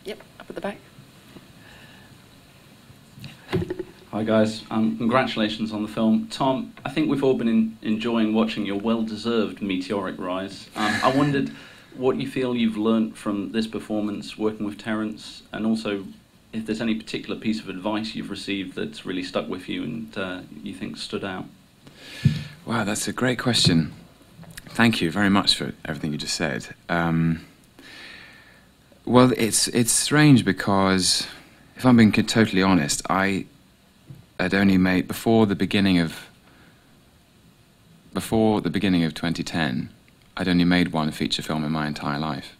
Yep, up at the back. Hi guys, congratulations on the film. Tom, I think we've all been enjoying watching your well-deserved meteoric rise. I wondered what you feel you've learnt from this performance working with Terence, and also if there's any particular piece of advice you've received that's really stuck with you and you think stood out. Wow, that's a great question. Thank you very much for everything you just said. Well, it's strange because, if I'm being totally honest, I had only made before the beginning of 2010. I'd only made one feature film in my entire life,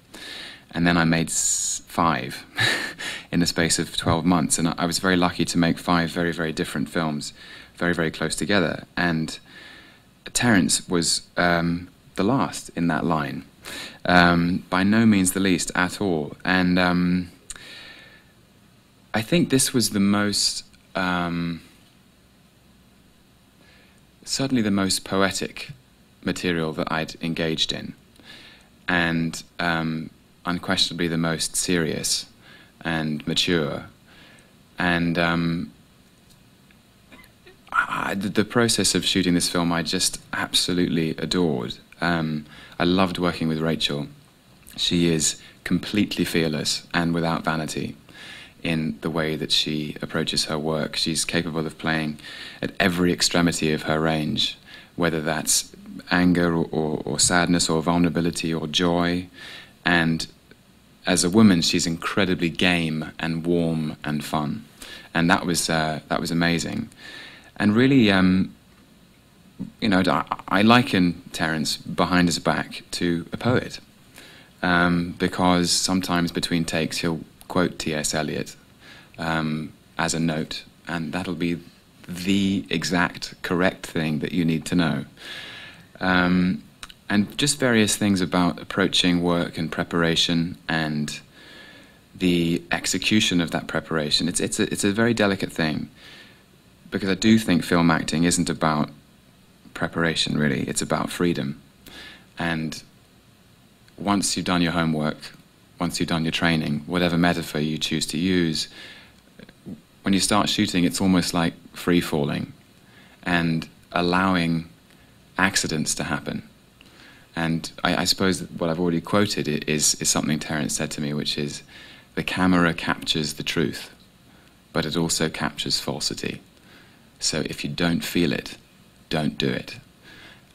and then I made 5 in the space of 12 months. And I was very lucky to make 5 very, very different films, very, very close together. And Terence was the last in that line, by no means the least at all. And I think this was the most. Certainly the most poetic material that I'd engaged in, and unquestionably the most serious and mature. And the process of shooting this film I just absolutely adored. I loved working with Rachel. She is completely fearless and without vanity in the way that she approaches her work. She's capable of playing at every extremity of her range, whether that's anger or sadness or vulnerability or joy. And as a woman, she's incredibly game and warm and fun. And that was amazing. And really, you know, I liken Terence behind his back to a poet, because sometimes between takes he'll quote T.S. Eliot as a note, and that'll be the exact correct thing that you need to know. And just various things about approaching work and preparation and the execution of that preparation. It's a very delicate thing, because I do think film acting isn't about preparation, really. It's about freedom. And once you've done your homework, once you've done your training, whatever metaphor you choose to use, when you start shooting, it's almost like free-falling and allowing accidents to happen. And I suppose that what I've already quoted is something Terence said to me, which is, the camera captures the truth, but it also captures falsity. So if you don't feel it, don't do it.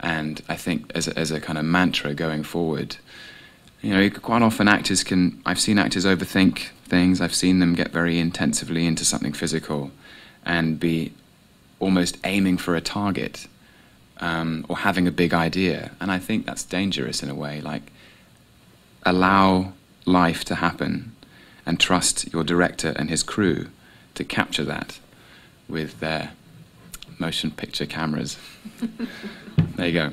And I think as a kind of mantra going forward, you know, quite often I've seen actors overthink things. I've seen them get very intensively into something physical and be almost aiming for a target, or having a big idea. And I think that's dangerous in a way. Like, allow life to happen and trust your director and his crew to capture that with their motion picture cameras. There you go.